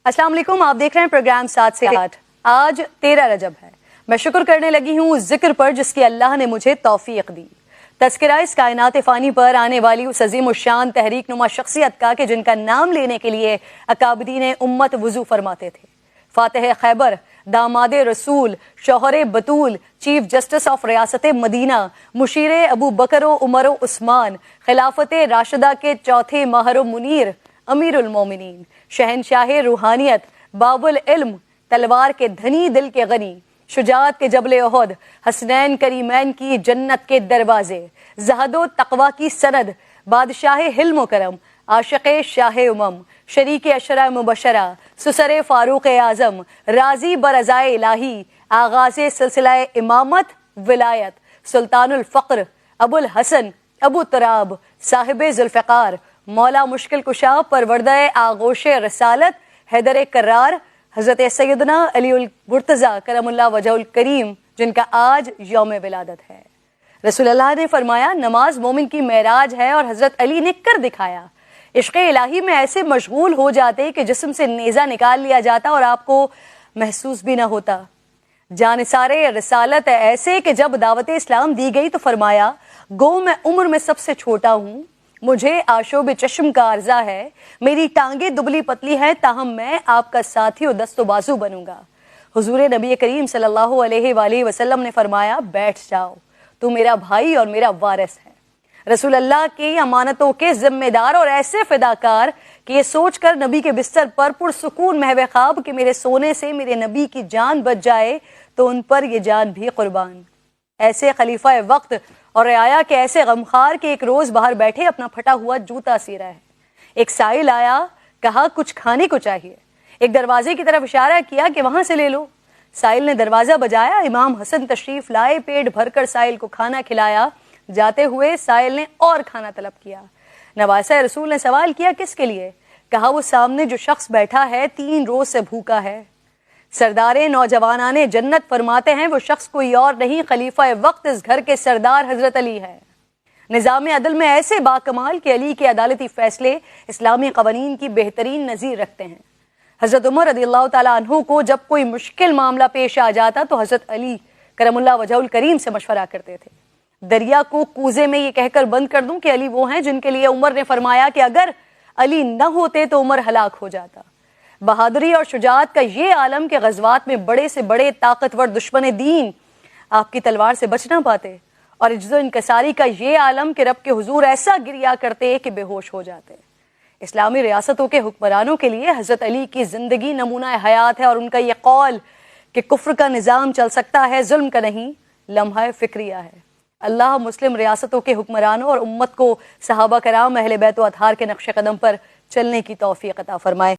अस्सलाम वालेकुम, आप देख रहे हैं प्रोग्राम 7 से 8। आज 13 रजब है। मैं शुक्र करने लगी हूँ उस जिक्र पर जिसकी अल्लाह ने मुझे तौफीक दी। तज़किरा इस कायनात फ़ानी पर आने वाली उस अज़ीम उश्शान तहरीक नुमा शख्सियत का कि जिनका नाम लेने के लिए अकाबदीन उम्मत वुज़ू फरमाते थे। फातिह खैबर, दामाद रसूल, शौहर बतूल, चीफ जस्टिस ऑफ रियासत मदीना, मुशीर अबू बकर उमर उस्मान, खिलाफत राशिदा के चौथे महर मुनीर, अमीरुल मोमिनीन, शहनशाह रूहानियत, बाबुल इल्म, तलवार के धनी दिल के गनी, शुजात के जबले ओहद, हसनैन करीमैन की जन्नत के दरवाजे, ज़हदो तक़वा की सनद, बादशाह हिल्म करम, आशिक़ शाह उमम, शरीक अशरा मुबशरा, सुसर फारूक आज़म, राजी बरज़ाए इलाही, आगाज़ सिलसिला इमामत विलायत, सुल्तानुल फ़क्र, अबुल हसन, अबू तुराब, साहिब ज़ुल्फ़िकार, मौला मुश्किल कुशा, परवरदे आगोश रसालत, हैदर करार, हज़रत सैयदना अलीउल मुर्तज़ा करमुल्लाह वजहुल करीम, जिनका आज यौम विलादत है। रसूलुल्लाह ने फरमाया, नमाज मोमिन की मेराज है, और हज़रत अली ने कर दिखाया। इश्क़ इलाही में ऐसे मशगूल हो जाते कि जिस्म से नेज़ा निकाल लिया जाता और आपको महसूस भी ना होता। जानिसारे रसालत ऐसे कि जब दावत इस्लाम दी गई तो फरमाया, गो मैं उम्र में सबसे छोटा हूँ, मुझे आशोब चश्म का अर्जा है, मेरी टांगें दुबली पतली हैं, ताहम मैं आपका साथी और दस्तो बाजू बनूंगा। हुजूर नबी करीम सल्लल्लाहु अलैहि वसल्लम ने फरमाया, बैठ जाओ, तू मेरा भाई और मेरा वारिस है। रसूल अल्लाह की अमानतों के जिम्मेदार और ऐसे फिदाकार कि ये सोचकर नबी के बिस्तर पर पुरसुकून महवे ख्वाब कि मेरे सोने से मेरे नबी की जान बच जाए तो उन पर ये जान भी कुर्बान। ऐसे खलीफा वक्त और रियाया के ऐसे गमखार के एक रोज बाहर बैठे अपना फटा हुआ जूता सी रहा है। एक साइल आया, कहा कुछ खाने को चाहिए। एक दरवाजे की तरफ इशारा किया कि वहां से ले लो। साइल ने दरवाजा बजाया, इमाम हसन तशरीफ लाए, पेट भरकर साइल को खाना खिलाया। जाते हुए साइल ने और खाना तलब किया। नवासा रसूल ने सवाल किया, किसके लिए? कहा, वो सामने जो शख्स बैठा है 3 रोज से भूखा है। सरदारे नौजवानाने जन्नत फरमाते हैं वो शख्स कोई और नहीं, खलीफा वक्त इस घर के सरदार हजरत अली है। निज़ाम अदल में ऐसे बाकमाल कि अली के अदालती फैसले इस्लामी कवानीन की बेहतरीन नज़ीर रखते हैं। हजरत उमर रज़ियल्लाहु ताला अन्हु को जब कोई मुश्किल मामला पेश आ जाता तो हजरत अली करमुल्लाह वजहुल करीम से मशवरा करते थे। दरिया को कूजे में ये कहकर बंद कर दूं कि अली वो हैं जिनके लिए उमर ने फरमाया कि अगर अली न होते तो उमर हलाक हो जाता। बहादुरी और शुजात का ये आलम के गज़वात में बड़े से बड़े ताकतवर दुश्मन दीन आपकी तलवार से बच ना पाते, और इज्जो इनकसारी का ये आलम कि रब के हुजूर ऐसा गिरिया करते कि बेहोश हो जाते। इस्लामी रियासतों के हुक्मरानों के लिए हजरत अली की जिंदगी नमूना हयात है, और उनका ये कौल कि कुफ्र का निज़ाम चल सकता है, जुल्म का नहीं, लम्हा फिक्रिया है। अल्लाह मुस्लिम रियासतों के हुक्मरानों और उम्मत को सहाबा कराम अहले बैत व अतहार के नक्श कदम पर चलने की तौफीक अता फरमाए।